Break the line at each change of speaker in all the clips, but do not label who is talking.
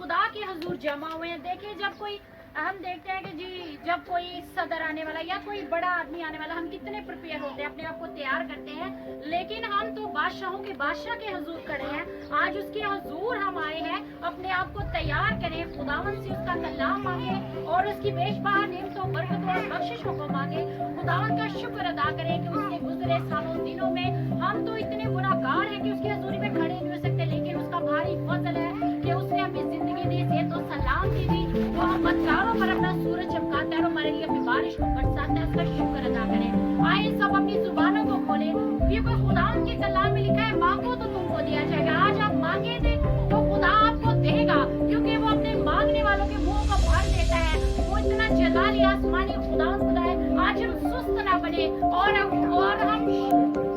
खुदा के हजूर जमा हुए हैं। देखिए जब कोई हम देखते हैं कि जी जब कोई सदर आने वाला या कोई बड़ा आदमी आने वाला, हम कितने प्रिपेयर होते हैं, अपने आप को तैयार करते हैं, लेकिन हम तो बादशाहों के बादशाह के हजूर खड़े हैं। आज उसके हजूर हम आए हैं, अपने आप को तैयार करें, खुदावन से उसका कलाम मांगे और उसकी बेशबहा नेमतों बरकतों और बख्शिशों को मांगे। खुदावन का शुक्र अदा करें कि उसके गुजरे सालों दिनों में हम तो इतने गुनाहगार हैं कि उसकी हजूरी में खड़े नहीं हो सकते, लेकिन उसका भारी फजल है कि उसने हमें जिंदगी दी, सेहत और सलामती दी, वो हम बदकारों पर अपना सूरज चमकाता है और हमारे लिए अपनी बारिश को बरसाता है। उसका शुक्र अदा करें। आइए सब अपनी जुबानों को खोलें, क्योंकि खुदा के कलाम में लिखा है मांगो तो तुमको दिया जाएगा। आज आप मांगेंगे तो खुदा आपको देगा, क्योंकि वो अपने मांगने वालों के मुंह को भर देता है। वो इतना जलाली आसमानी खुदा है। आज हम सुस्त ना बने और हम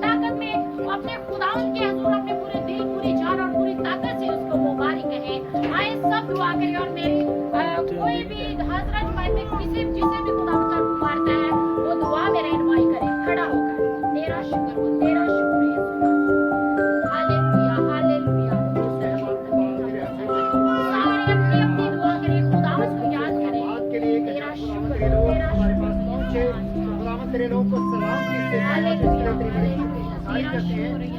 ताकत में अपने खुदा के हजूर अपने पूरे दिल, पूरी जान और पूरी ताकत से उसको मुबारक कहें। आए सब दुआ करें और मेरी कोई भी हजरत में किसी जिसे भी खुदा मारता है वो दुआ में रहनुमाई करे, खड़ा होकर तेरा शुक्र हो, तेरा शुक्र है। Hallelujah hallelujah. सारे अपनी अपनी दुआ करें, खुदा को याद करें। तेरा शुक्र तेरा
खुदावंद तेरे लोगों को सलाम करते हैं,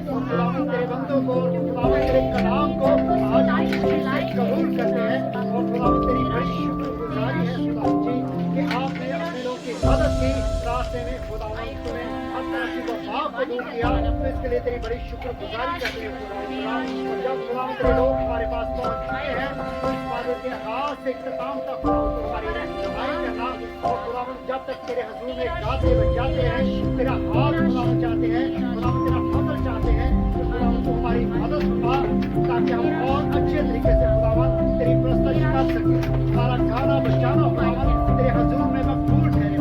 और खुदावंद तेरे बंदों को, खुदावंद तेरे कलाम को आज कबूल करते हैं, और खुदावंद तेरी बड़ी शुक्रगुजारी है खुदावंद जी कि आपने अपने लोगों की मदद की रास्ते में। खुदावंद तुम्हें हर तरह की वफा को दूर किया, तो इसके लिए तेरी बड़ी शुक्रगुजारी करते हैं खुदावंद। और जब खुदावंद तेरे लोग हमारे पास पहुंचे हैं तो इस बात के हाथ से इख्तिताम तक खुदावंद तुम्हारी रहनुमाई करना, और खुदावंद जब तक तेरे हजूर में गाते बजाते हैं, तेरा हाथ खुदावंद चाहते हैं, खुदावंद तेरा फजल चाहते हैं, तो खुदावंद तू हमारी मदद फरमा ताकि हम और अच्छे तरीके से खुदावंद तेरी प्रस्तुति कर सकें। हमारा गाना बजाना खुदावंद तेरे हजूर में मकबूल ठहरे।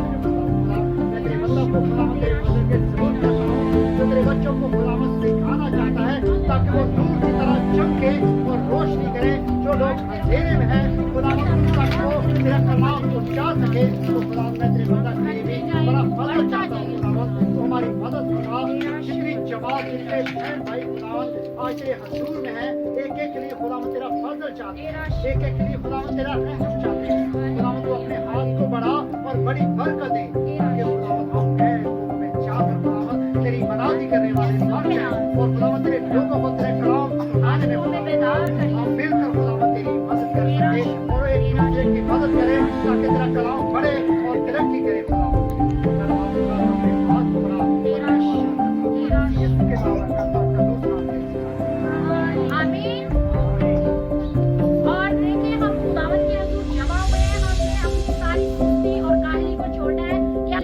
मैं तेरे बंदों को खुदावंद तेरे फजल के जरूर करता हूँ, जो तेरे बच्चों को खुदावंद सिखाना चाहता है ताकि वो नूर की तरह चमके और रोशनी करे। जो लोग अंधेरे में हैं खुदावंद तक वो तेरा कलाम पहुंचा सके। तो खुदावंद मैं तेरे बंदा के लिए भी बड़ा फजल चाहता हूँ खुदावंद, तो हमारी मदद फरमा। जितनी जमात जितने बहन भाई खुदावंद आज तेरे हजूर में है, एक एक के लिए खुदावंद तेरा फजल चाहते हैं, एक एक के लिए खुदावंद तेरा रहम चाहते हैं। खुदावंद तू अपने हाथ को बढ़ा और बड़ी बरकत दे, ताकि खुदावंद हम हैं वो हमें चाहकर खुदावंद तेरी मनादी करने वाले बन जाएं, और खुदावंद तेरे लोगों को तेरे कलाम सुनाने में हम मिलकर खुदावंद तेरी मदद कर सके और एक दूसरे की मदद करें ताकि तेरा कलाम बढ़े और तरक्की करे। खुदावंद अपने हाथ को बढ़ा
आमीन। और देखिए हम खुदावंद के हजूर जमा हुए हैं, हमने अपनी सारी सुस्ती और काहली को छोड़ना है। क्या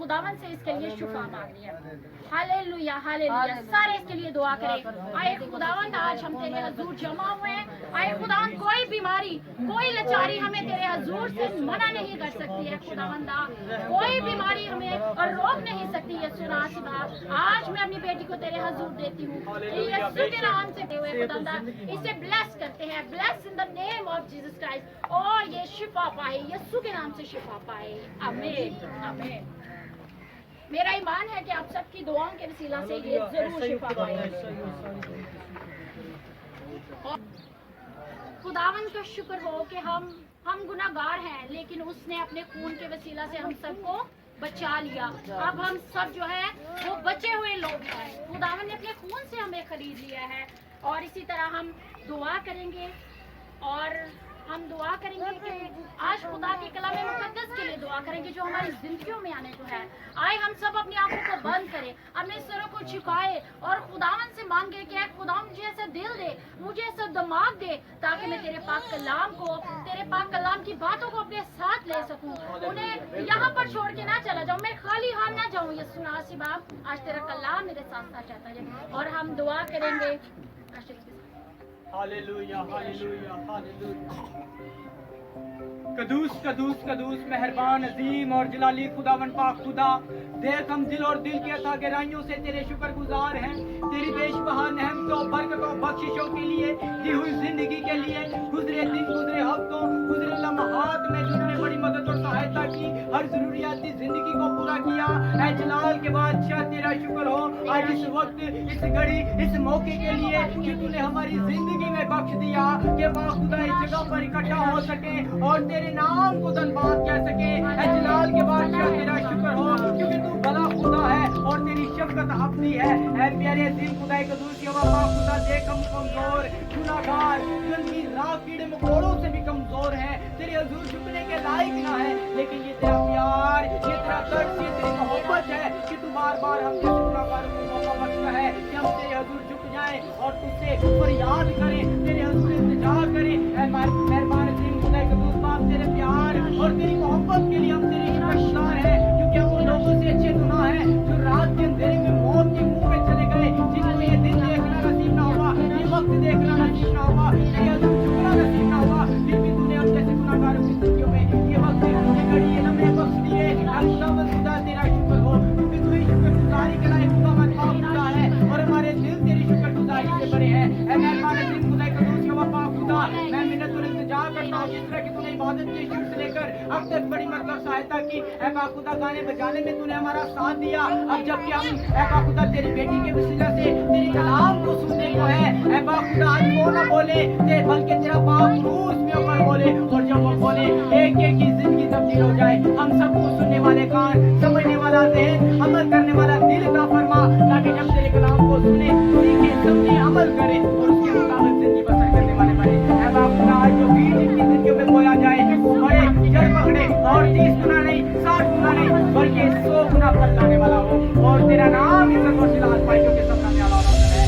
खुदावन से इसके लिए शुफा मांग लिया। Hallelujah hallelujah. सारे इसके लिए दुआ करें। आए खुदावन आज हम तेरे हजूर जमा हुए हैं। आए खुदावन कोई बीमारी कोई लाचारी हमें तेरे हजूर से मना नहीं कर सकती है खुदावंदा। कोई बीमारी हमें और रोक नहीं सकती है सुनासिबा। आज मैं अपनी बेटी को तेरे हजूर देती हूँ यीशु के नाम से हुए खुदावंदा। इसे ब्लेस करते हैं। Bless in the name of Jesus Christ. और ये शिफा पाए यीशु के नाम से शिफा पाए। आमीन आमीन। मेरा ईमान है कि आप सबकी दुआओं के वसीला से ये जरूर शिफा पाएगी। खुदावन का शुक्र हो कि हम गुनाहगार हैं, लेकिन उसने अपने खून के वसीला से हम सबको बचा लिया। अब हम सब जो है वो बचे हुए लोग हैं। खुदावन ने अपने खून से हमें खरीद लिया है। और इसी तरह हम दुआ करेंगे और हम दुआ करेंगे कि आज खुदा के कलाम मुकद्दस के लिए दुआ करेंगे जो हमारी जिंदगियों में आने को है। आए हम सब अपनी आंखों को बंद करें, अपने सरों को झुकाए और खुदावन से मांगे कि खुदा मुझे ऐसा दिल दे, मुझे ऐसा दिमाग दे, ताकि मैं तेरे पाक कलाम की बातों को अपने साथ ले सकूं, उन्हें यहाँ पर छोड़ के ना चला जाऊं, मैं खाली हाथ ना जाऊं। ये सुना सिबा आज तेरा कलाम मेरे साथ साथ चाहता है। और हम दुआ करेंगे।
Hallelujah hallelujah hallelujah. कदूस कदूस कदूस मेहरबान अजीम और जलाली खुदावन पाक खुदा, देख हम दिल और दिल की अता गहराइयों से तेरे शुक्रगुजार हैं तेरी बेशबहा नेमतों बरकतों बख्शिशों के लिए, दी हुई जिंदगी के लिए। गुजरे दिन गुजरे हफ्तों गुजरे लम्हात में जिन्होंने बड़ी मदद और सहायता की, हर जरूरियाती जिंदगी को पूरा किया। ऐ जलाल के बादशाह तेरा शुक्र हो आज इस वक्त इस घड़ी इस मौके के लिए कि तूने हमारी जिंदगी में बख्श दिया कि माँ खुदा इस जगह पर इकट्ठा हो सके और तेरे नाम को धन्यवाद कह सके। ऐ जलाल के बादशाह तेरा शुक्र हो क्योंकि तू भला खुदा है और तेरी शफकत अपनी है। ऐ प्यारे अजीम खुदा कदूस यहोवा पाक खुदा, देख हम कमजोर गुनाहगार जल्दी राह कीड़े मकोड़ों से भी कमजोर हैं, तेरे हुजूर झुकने के लायक ना है, लेकिन ये तेरा प्यार ये तेरा दर्द ये तेरी मोहब्बत है कि तू बार बार हम जैसे गुनाहगारों को मौका बख्शता है कि हम तेरे हुजूर झुक जाएं और तुझसे फरियाद करें, तेरे हुजूर इल्तिजा करें। ऐ मेहरबान अजीम खुदा कदूस बाप, तेरे प्यार और तेरी मोहब्बत के लिए हम तेरे शुक्रगुजार हैं क्योंकि हम उन लोगों से अच्छे गुनाह हैं जो रात के अंधेरे में मौत के मुंह में चले गए, जिनको ये दिन देखना नसीब ना हुआ, ये वक्त देखना नसीब ना हुआ, ये झुकना नसीब ना हुआ, फिर भी तूने हम जैसे गुनाहगारों की जिंदगियों में ये वक्त ये घड़ी ये लम्हे बख्श दिए। खुदावंद खुदा तेरा शुक्र हो क्योंकि तू ही शुक्रगुजारी के लायक खुदावंद पाक खुदा है और हमारे दिल तेरी शुक्रगुजारी से भरे हैं। ऐ मेहरबान अजीम खुदा कदूस यहोवा पाक खुदा, मैं मिन्नत और इल्तिजा करता हूं जिस तरह की तूने इबादत की शुरू से लेकर अब तक बड़ी मतलब सहायता की। ऐ पाक खुदा गाने बजाने में तूने हमारा साथ दिया। अब जबकि हम ऐ पाक खुदा तेरी बेटी के वसीला से तेरे कलाम को सुनने को है, ऐ पाक खुदा आज वो ना बोले बल्कि तेरा पाक रूह उसमें ऊपर बोले और जब वो बोले एक एक की जिंदगी तब्दील हो जाए। हम सबको सुनने वाले कान, समझने वाला ज़हन, अमल करने वाला दिल अता फरमा ताकि जब तेरे कलाम को सुने सीखे समझे अमल करें और उसके मुताबिक जिंदगी बसर करने वाले बने। ऐ पाक खुदा आज जो बीज इनकी जिंदगियों में बोया जाए बड़े जड़ पकड़े और 30 गुना नहीं 60 गुना नहीं बल्कि 100 गुना फल लाने वाला हो और तेरा नाम इज्जत और जलाल पाए क्योंकि सब नाम वाला है।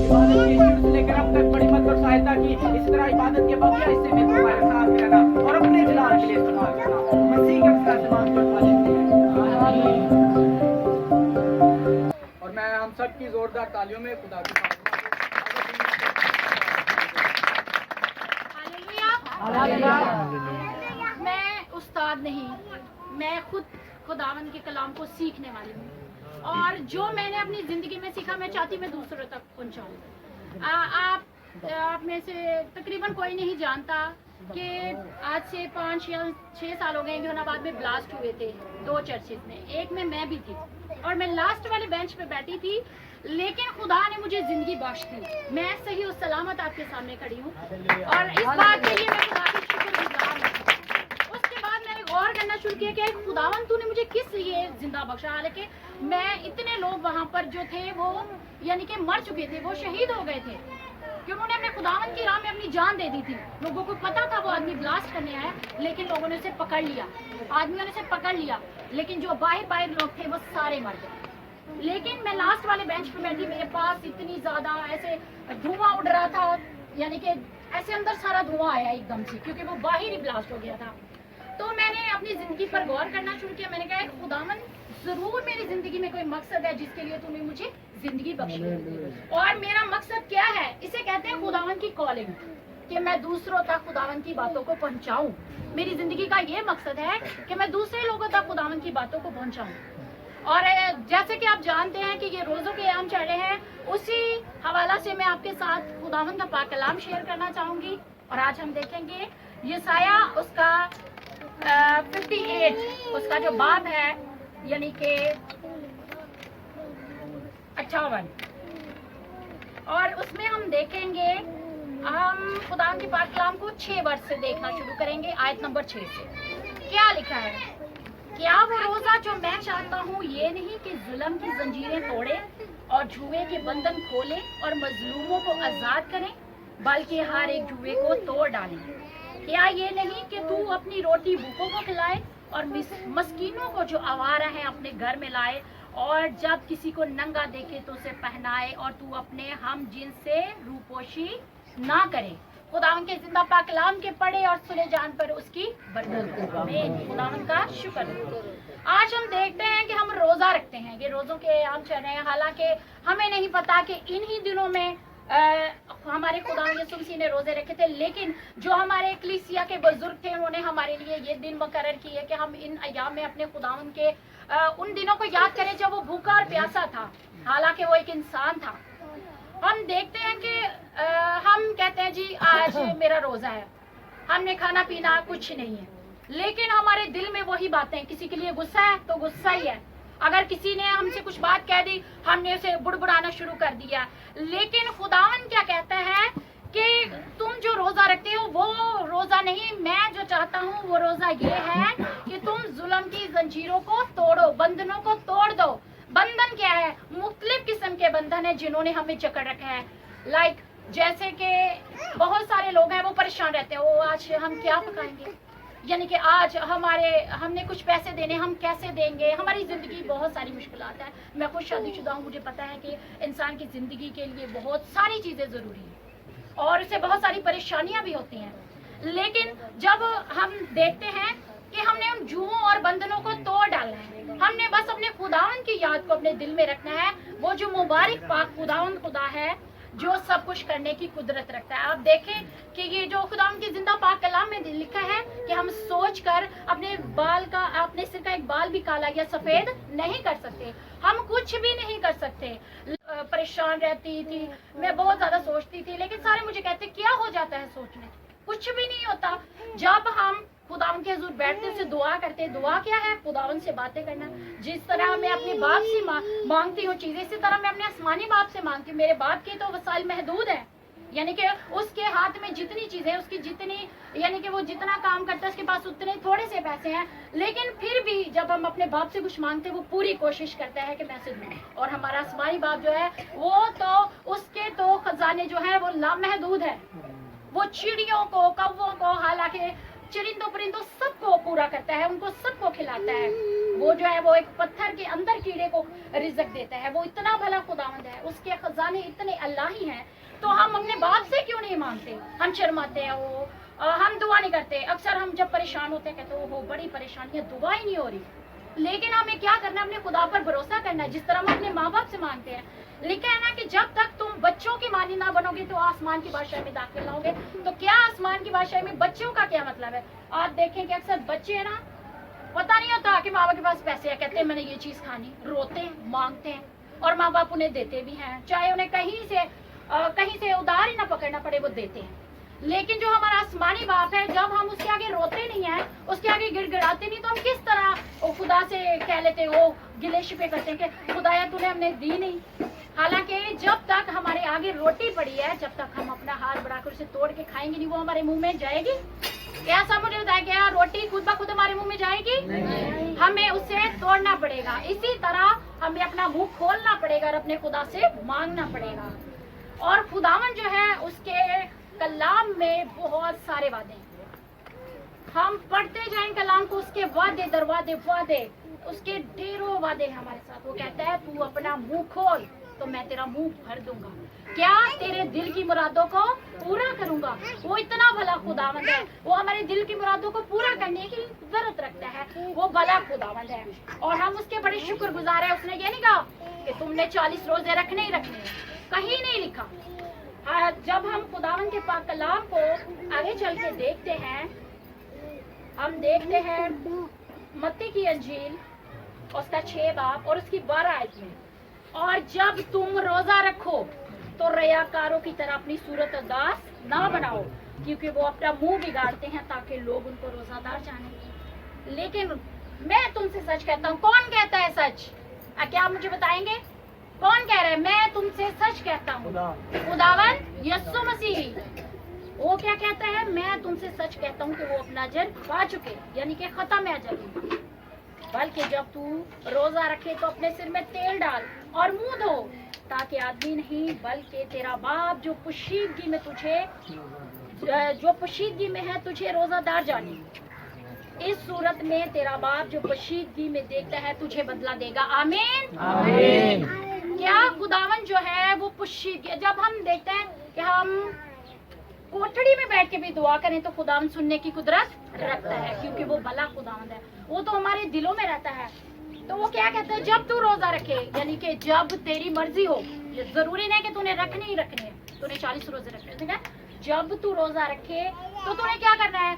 इबादत की शुरू से लेकर अब तक बड़ी मदद और सहायता की, इस तरह इबादत के बकिया हिस्से में तुम्हारे साथ रहना और अपने जलाल के लिए इस्तेमाल करना। मसीह के साथ इस्तेमाल करना और मैं हम सब की जोरदार तालियों में खुदा की
मैं उस्ताद नहीं, मैं खुद खुदावन के कलाम को सीखने वाली हूँ और जो मैंने अपनी ज़िंदगी में सीखा मैं चाहती मैं दूसरों तक पहुँचाऊँ। आप में से तकरीबन कोई नहीं जानता कि आज से 5 या 6 साल हो गए जहानाबाद में ब्लास्ट हुए थे 2 चर्चेज में, एक में मैं भी थी और मैं लास्ट वाले बेंच पे बैठी थी, लेकिन खुदा ने मुझे जिंदगी बख्श दी। मैं सही और सलामत आपके सामने खड़ी हूँ और इस बात के लिए मैं खुदा की शुक्रगुजार हूँ। उसके बाद मैंने गौर करना शुरू किया कि खुदावन तूने मुझे किस लिए जिंदा बख्शा, हालांकि मैं इतने लोग वहाँ पर जो थे वो यानी कि मर चुके थे, वो शहीद हो गए थे कि उन्होंने अपने खुदावन की राह में अपनी जान दे दी थी। लोगों को पता था वो आदमी ब्लास्ट करने आया, लेकिन लोगों ने उसे पकड़ लिया, आदमियों ने उसे पकड़ लिया, लेकिन जो बाहर लोग थे वो सारे मर गए। लेकिन मैं लास्ट वाले बेंच पे बैठी, मेरे पास इतनी ज्यादा ऐसे धुआं उड़ रहा था, यानी कि ऐसे अंदर सारा धुआं आया एकदम से क्योंकि वो बाहर ही ब्लास्ट हो गया था। तो मैंने अपनी जिंदगी पर गौर करना शुरू किया। मैंने कहा खुदावन जरूर मेरी जिंदगी में कोई मकसद है जिसके लिए तूने मुझे जिंदगी बख्शी, और मेरा मकसद क्या है, इसे कहते हैं खुदावन की कॉलिंग, कि मैं दूसरों तक खुदावन की बातों को पहुंचाऊं। मेरी जिंदगी का ये मकसद है कि मैं दूसरे लोगों तक खुदावन की बातों को पहुंचाऊं। और जैसे कि आप जानते हैं कि ये रोज़ों के अयाम चल रहे हैं, उसी हवाला से मैं आपके साथ खुदावन का पाक कलाम शेयर करना चाहूंगी। और आज हम देखेंगे यसाया उसका 58 उसका जो बाब है, यानी कि 58, और उसमें हम देखेंगे, हम खुदा के पाक कलाम को 6 वर्ष से देखना शुरू करेंगे, आयत नंबर 6 से। क्या लिखा है? क्या वो रोजा जो मैं चाहता हूँ ये नहीं कि जुल्म की जंजीरें तोड़े और जुए के बंधन खोले और मजलूमों को आजाद करें, बल्कि हर एक जुए को तोड़ डालें। क्या ये नहीं कि तू अपनी रोटी भूखों को खिलाए और मस्कीनों को जो आवारा है अपने घर में लाए, और जब किसी को नंगा देखे तो उसे पहनाए, और तू अपने हम जिन्स से रूपोशी ना करे। खुदावन के जिंदा पाक कलाम के पढ़े और सुने जान पर उसकी बरकत हो। आमीन। खुदावन का शुक्र है। आज हम देखते हैं कि हम रोजा रखते हैं, ये रोजों के अयाम चल रहे हैं, हालांकि हमें नहीं पता कि इन्हीं दिनों में हमारे खुदा यीशु मसीह ने रोजे रखे थे, लेकिन जो हमारे कलीसिया के बुजुर्ग थे उन्होंने हमारे लिए ये दिन मुकर्रर किए कि हम इन अयाम में अपने खुदावन के उन दिनों को याद करें जब वो भूखा और प्यासा था, हालांकि वो एक इंसान था। हम देखते हैं कि हम कहते हैं जी आज मेरा रोजा है, हमने खाना पीना कुछ नहीं है, लेकिन हमारे दिल में वही बातें, किसी के लिए गुस्सा है तो गुस्सा ही है, अगर किसी ने हमसे कुछ बात कह दी हमने उसे बुड़बुड़ाना शुरू कर दिया। लेकिन खुदावन क्या कहता है कि तुम जो रोजा रखते हो वो रोजा नहीं, मैं जो चाहता हूँ वो रोजा ये है कि तुम जुल्म की जंजीरों को तोड़ो, बंधनों को तोड़ दो। बंधन क्या है? मुख्तलिफ किस्म के बंधन है जिन्होंने हमें जकड़ रखा है। लाइक जैसे कि बहुत सारे लोग हैं वो परेशान रहते हैं, वो आज हम क्या पकाएंगे, यानी कि आज हमने कुछ पैसे देने, हम कैसे देंगे। हमारी ज़िंदगी बहुत सारी मुश्किलात है। मैं खुद शादीशुदा हूँ, मुझे पता है कि इंसान की ज़िंदगी के लिए बहुत सारी चीज़ें ज़रूरी हैं और इससे बहुत सारी परेशानियाँ भी होती हैं। लेकिन जब हम देखते हैं कि हमने उन जुओं और बंधनों को तोड़ डालना है, हमने बस अपने खुदावन की याद को अपने दिल में रखना है, वो जो मुबारक पाक खुदावन खुदा है जो सब कुछ करने की कुदरत रखता है। आप देखें कि ये जो खुदावन की जिंदा पाक कलाम में लिखा है कि हम सोचकर अपने सिर का एक बाल भी काला या सफेद नहीं कर सकते, हम कुछ भी नहीं कर सकते। परेशान रहती थी, मैं बहुत ज्यादा सोचती थी, लेकिन सारे मुझे कहते क्या हो जाता है सोचने, कुछ भी नहीं होता। जब हम खुदावन के हुजूर बैठते से दुआ करते, दुआ क्या है? खुदावन से बातें करना। जिस तरह मैं अपने बाप से मांगती हूँ चीजें, इसी तरह मैं अपने आसमानी बाप से मांगती हूँ। मेरे बाप के तो वसाइल महदूद है, यानी कि उसके हाथ में जितनी चीजें, उसकी जितनी, यानी कि वो जितना काम करता है उसके पास उतने थोड़े से पैसे हैं, लेकिन फिर भी जब हम अपने बाप से कुछ मांगते हैं वो पूरी कोशिश करता है कि मैं से दूं। और हमारा आसमानी बाप जो है वो तो उसके तो खजाने जो है वो लामहदूद है, वो चिड़ियों को, कौवों को, हालांकि चरिंदों परिंदों सबको पूरा करता है, उनको सबको खिलाता है। वो जो है वो एक पत्थर के अंदर कीड़े को रिज़्क देता है। वो इतना भला खुदावंद है, उसके खजाने इतने अल्लाही हैं। तो हम अपने बाप से क्यों नहीं मांगते? हम शर्माते हैं, वो हम दुआ नहीं करते। अक्सर हम जब परेशान होते हैं कहते हो बड़ी परेशानी है, दुआ ही नहीं हो रही। लेकिन हमें क्या करना है? अपने खुदा पर भरोसा करना है, जिस तरह हम अपने माँ बाप से मांगते हैं। लिखा है ना कि जब तक तुम बच्चों की मानी ना बनोगे तो आसमान की बादशाही में दाखिल ना होगे। तो क्या आसमान की बादशाही में बच्चों का क्या मतलब है? आप देखें कि अक्सर बच्चे है ना, पता नहीं होता कि माँ बाप के पास पैसे है, कहते हैं मैंने ये चीज खानी, रोते हैं, मांगते हैं, और माँ बाप उन्हें देते भी हैं, चाहे उन्हें कहीं से उधार ही ना पकड़ना पड़े, वो देते हैं। लेकिन जो हमारा आसमानी बाप है, जब हम उसके आगे रोते नहीं हैं, उसके आगे गिड़गिड़ाते नहीं, तो हम किस तरह खुदा से कह लेते हो, गिले शिकवे करते हैं कि खुदाया तूने हमने दी नहीं। हालांकि जब तक हमारे आगे रोटी पड़ी है, जब तक हम अपना हाथ बढ़ाकर उसे तोड़ के खाएंगे नहीं, वो हमारे मुंह में जाएगी? ऐसा मुझे बताया क्या रोटी खुद ब खुद हमारे मुंह में जाएगी? नहीं। हमें उसे तोड़ना पड़ेगा। इसी तरह हमें अपना मुंह खोलना पड़ेगा और अपने खुदा से मांगना पड़ेगा। और खुदावन जो है उसके कलाम में बहुत सारे वादे हैं, हम पढ़ते जाएं कलाम को, उसके वादे दरवादे वादे, उसके ढेरों वादे हैं हमारे साथ। वो कहता है तू अपना मुंह खोल तो मैं तेरा मुंह भर दूंगा। क्या? तेरे दिल की मुरादों को पूरा करूंगा। वो इतना भला खुदावंद है, वो हमारे दिल की मुरादों को पूरा करने की जरूरत रखता है। वो भला खुदावंद है और हम उसके बड़े शुक्रगुजार हैं। उसने ये नहीं कहा कि तुमने 40 रोजे रखने ही रखने, कहीं नहीं लिखा। हाँ, जब हम खुदावंद के पाक कलाम को आगे चल के देखते हैं, हम देखते हैं मत्ती की अंजील उसका 6 बाब और उसकी 12 आयत में, और जब तुम रोजा रखो तो रयाकारों की तरह अपनी सूरत अदास ना बनाओ, क्योंकि वो अपना मुंह बिगाड़ते हैं ताकि लोग उनको रोजादार जाने। लेकिन मैं तुमसे सच कहता हूँ। कौन कहता है सच? क्या आप मुझे बताएंगे कौन कह रहा है? मैं तुमसे सच कहता हूँ, खुदावन यीशु मसीह। वो क्या कहता है? मैं तुमसे सच कहता हूँ कि वो अपना अजर पा चुके, यानी कि खत्म है अजर। बल्कि जब तू रोजा रखे तो अपने सिर में तेल डाल और मुंह धो, ताकि आदमी नहीं बल्कि तेरा बाप जो पोशीदगी में है तुझे रोजादार जाने। इस सूरत में तेरा बाप जो पोशीदगी में देखता है तुझे बदला देगा। आमीन आमीन। क्या खुदावन जो है वो पोशीदगी, जब हम देखते हैं कि हम कोठड़ी में बैठ के भी दुआ करें तो खुदावन सुनने की कुदरत रखता है, क्योंकि वो भला खुदावन है। वो तो हमारे दिलों में रहता है। तो वो क्या कहता है? जब तू रोजा रखे, यानी कि जब तेरी मर्जी हो, ये जरूरी नहीं कि तूने रखने ही रखने, तूने 40 रोजे रखने, ठीक है? जब तू रोजा रखे तो तूने क्या करना है?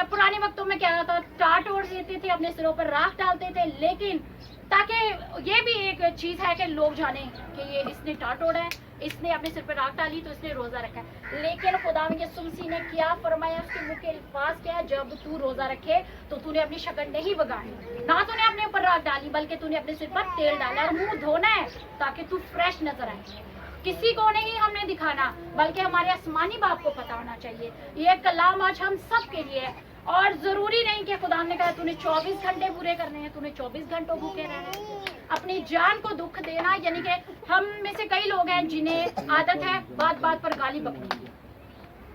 पुराने वक्तों में क्या होता, टाट ओढ़ देते थे, अपने सिरों पर राख डालते थे, लेकिन ताकि ये भी एक चीज है कि लोग जाने कि ये इसने टाट ओढ़ा है, इसने अपने सिर पर राख डाली तो इसने रोजा रखा है। लेकिन खुदा यीशु मसीह ने क्या फरमाया? उसके मुंह के अल्फाज क्या है? जब तू रोजा रखे तो तूने अपनी शक्ल नहीं बगाड़ी, ना तूने अपने ऊपर राख डाली, बल्कि तूने अपने सिर पर तेल डाला और मुंह धोना है ताकि तू फ्रेश नजर आए। किसी को नहीं हमने दिखाना, बल्कि हमारे आसमानी बाप को पता होना चाहिए। ये कलाम आज हम सब के लिए है। और जरूरी नहीं कि खुदा ने कहा तूने 24 घंटे पूरे करने हैं, तूने 24 घंटों भूखे रहना है। अपनी जान को दुख देना, यानी कि हम में से कई लोग हैं जिन्हें आदत है बात बात पर गाली बकने की,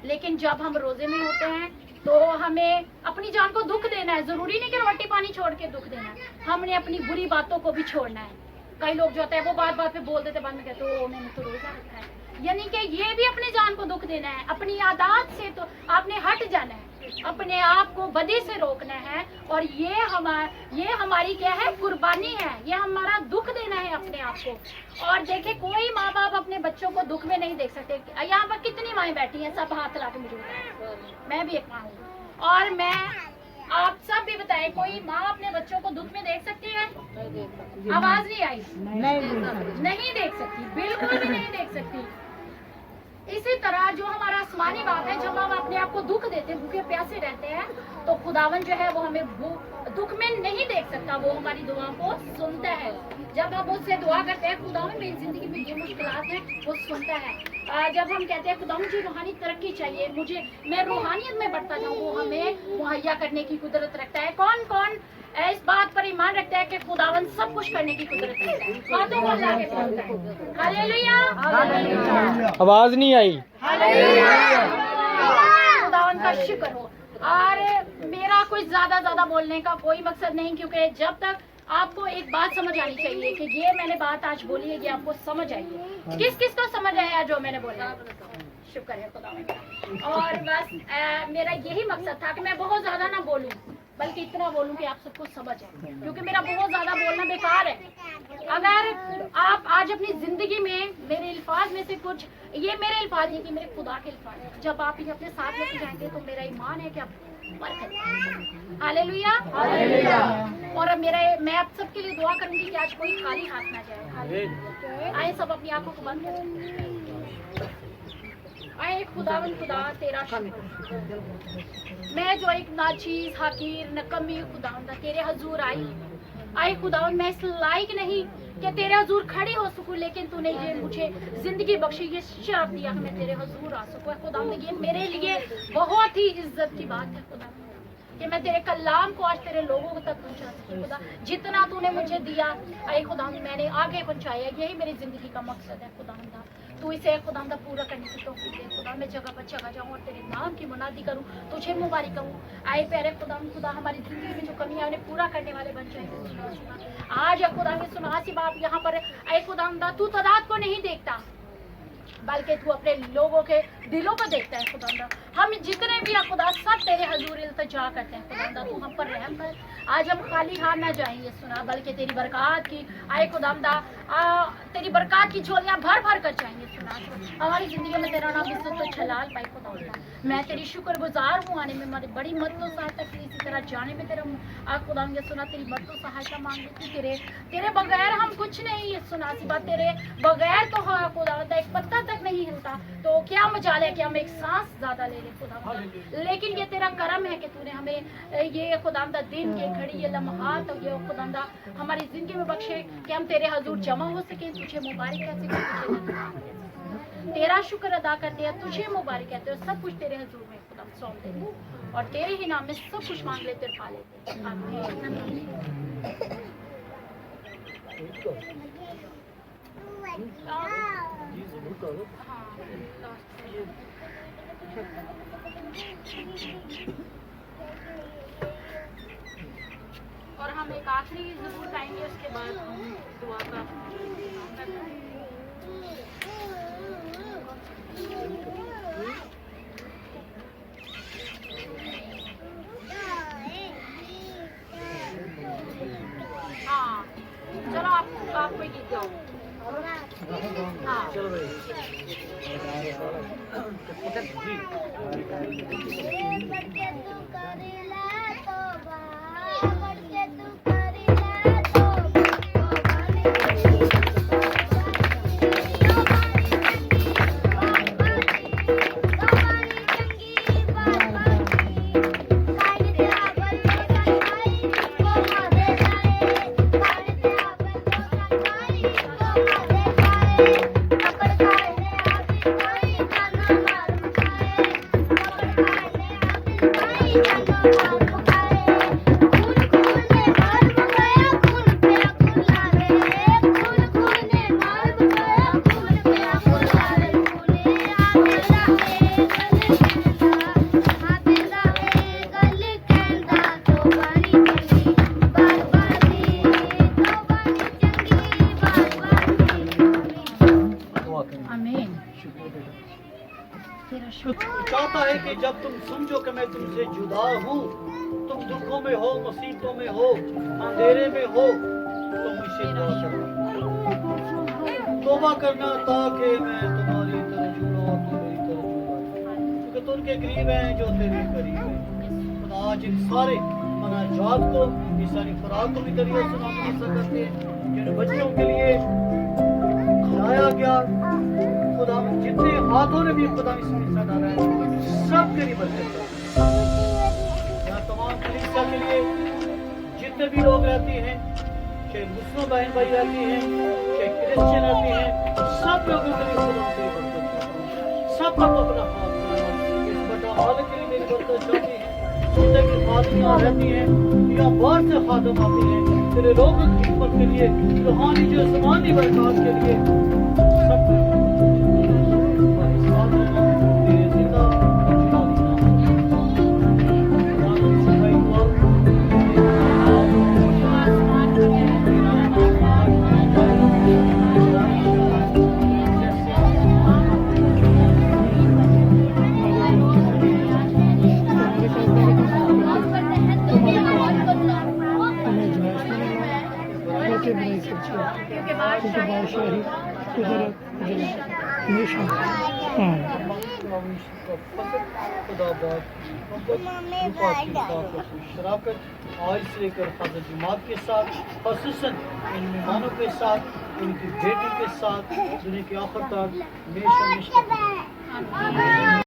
लेकिन जब हम रोजे में होते हैं तो हमें अपनी जान को दुख देना है। जरूरी नहीं कि रोटी पानी छोड़ के दुख देना है, हमने अपनी बुरी बातों को भी छोड़ना है। कई लोग जो होते हैं वो बात बात पे बोल देते, बाद में कहते हो मैंने तो रोजा रखा है, यानी कि ये भी अपनी जान को दुख देना है। अपनी आदत से तो आपने हट जाना है, अपने आप को बदी से रोकना है। और ये हमारी क्या है? कुर्बानी है। ये हमारा दुख देना है अपने आप को। और देखे, कोई माँ बाप अपने बच्चों को दुख में नहीं देख सकते। यहाँ पर कितनी माएँ बैठी हैं? सब हाथ ला के मुझे बताएं, मैं भी एक माँ हूँ। और मैं आप सब भी बताएं, कोई माँ अपने बच्चों को दुख में देख सकती है? आवाज नहीं आई। नहीं देख सकती, बिल्कुल भी नहीं देख सकती। इसी तरह जो हमारा आसमानी बाप है, जब हम अपने आप को दुख देते, भूखे प्यासे रहते हैं, तो खुदावन जो है वो हमें दुख में नहीं देख सकता, वो हमारी दुआ को सुनता है। जब हम उससे दुआ करते हैं, खुदावन मेरी जिंदगी में ये मुश्किलात हैं, वो सुनता है। जब हम कहते हैं खुदावन मुझे रूहानी तरक्की चाहिए, मैं रूहानियत में बढ़ता जाऊँ, वो हमें मुहैया करने की कुदरत रखता है। कौन कौन इस बात पर ईमान रखता है कि खुदावन सब कुछ करने की कुदरत रखता है? हाथों को हिला के बोलता है हालेलुया।
आवाज नहीं आई।
खुदावन का शुक्र हो। और मेरा कुछ ज्यादा बोलने का कोई मकसद नहीं, क्योंकि जब तक आपको एक बात समझ आनी चाहिए कि ये मैंने बात आज बोली है, ये आपको समझ आई है। किस किस को समझ आया जो मैंने बोला? शुक्र है खुदावन का। और बस मेरा यही मकसद था कि मैं बहुत ज्यादा ना बोलूं, बल्कि इतना बोलूं कि आप सबको समझ आए, क्योंकि मेरा बहुत ज्यादा बोलना बेकार है। अगर आप आज अपनी जिंदगी में मेरे अल्फाज में से कुछ, ये मेरे अल्फाज नहीं कि मेरे खुदा के अल्फाज हैं, जब आप इन्हें अपने साथ लेके जाएंगे तो मेरा ईमान है कि आप हालेलुया। और मैं आप सबके लिए दुआ करूंगी कि आज कोई खाली हाथ ना जाए। आए सब अपनी आंखों को बंद करें। आए खुदावन खुदा तेरा शुक्र, मैं जो एक नाचीज हकीर नकमी खुदावंदा तेरे हजूर आई। आए खुदावन मैं इस लायक नहीं कि तेरे हजूर खड़ी हो सकूं, लेकिन तूने ये मुझे जिंदगी बख्शी, ये शर्फ दिया कि मैं तेरे हजूर आ सकूं। खुदावन ये मेरे लिए बहुत ही इज्जत की बात है खुदा, कि मैं तेरे कलाम को आज तेरे लोगों तक पहुंचा सकूं। खुदा जितना तूने मुझे दिया आए खुदा मैंने आगे पहुंचाया, यही मेरी जिंदगी का मकसद है। खुदा तू इसे खुदा पूरा करने की तौफीक दे। खुदा मैं जगह पर जगह जाऊँ और तेरे नाम की मुनादी करूँ, तुझे मुबारक कहूँ। आए प्यारे खुदा हमारी जिंदगी में जो कमियां उन्हें पूरा करने वाले बन जाए। आज खुदा में सुना सी बात यहाँ पर आए खुदा तू तादाद को नहीं देखता, बल्कि तू अपने लोगों के दिलों को देखता है खुदावंदा। हम जितने भी हैं खुदा सब तेरे हजूर इल्तिजा करते हैं खुदावंदा, तू हम पर रहम कर। आज हम खाली हाथ ना जाएंगे सुना, बल्कि तेरी बरकत की आए खुदावंदा, तेरी बरकत की झोलियां भर भर कर जाएंगे सुना। हमारी जिंदगी में तेरा नाम इज्जत तो छलाल पाए खुदावंदा। मैं तेरी शुक्रगुजार हूँ, आने में हमारी बड़ी मदद सहायता की, इसी तरह जाने में तेरा खुदावंदा सुना तेरी मदद सहायता मांग लेती। तेरे बगैर हम कुछ नहीं है सुना, सी बात तेरे बगैर तो हाँ खुदावंदा एक पत्ता तक नहीं हिलता, तो क्या मजाल है कि हम एक सांस ज्यादा ले लें खुदावंदा। लेकिन ये तेरा करम है कि तूने हमें ये खुदावंदा दिन के घड़ी ये लम्हात और ये खुदावंदा हमारी जिंदगी में बख्शे कि हम तेरे हजूर जमा हो सके। तुझे मुबारक कहते हैं, तेरा शुक्र अदा करते हैं, तुझे मुबारक कहते हैं, सब कुछ तेरे हजूर में खुदा सौंप देते हैं और तेरे ही नाम में सब कुछ मांग लेते और पा लेते हैं। आमीन। और हम एक आखिरी जरूर पाएंगे, उसके बाद हम दुआ का हाँ चलो आप कोई गीत गाओ। हाँ
चाहता है कि जब तुम समझो कि मैं तुमसे जुदा हूँ, तुम दुखों में हो, मुसीबतों में हो, अंधेरे में हो, तो मुझसे दुआ करो, तौबा करना ताकि मैं तुम्हारी तरफ जुड़ूं और तुम मेरी तरफ जुड़ो, क्योंकि तुम के करीब हैं जो तेरे करीब हैं। खुदा आज इन सारे मनाजात को, इस सारी खुराक को भी तेरी ओर से मुनसर करते हैं, जिन बच्चों के लिए खिलाया गया खुदा, जितने हाथों ने भी खुदा इसमें हिस्सा डाला है, सब तेरी बरकत है। यहाँ तमाम कलीसिया के लिए जितने भी लोग रहते हैं, चाहे मुस्लिम बहन भाई रहते हैं, चाहे क्रिश्चियन रहते हैं, सब लोगों के लिए खुदा तेरी बरकत है। सब पर तो अपना हाथ बढ़ाओ। इस बड़ा हाल के लिए मेरी बरकत चाहती है। जितने भी खादियाँ रहती हैं या बाहर से खादम आते हैं, तेरे लोगों की खिदमत के लिए, रूहानी जो आसमानी बरकत के लिए, सब शराकत आज से लेकर हज़रत जमात के साथ, ख़ुसूसन इन मेहमानों के साथ, इनकी बेटी के साथ, दुनिया के आखिर तक हमेशा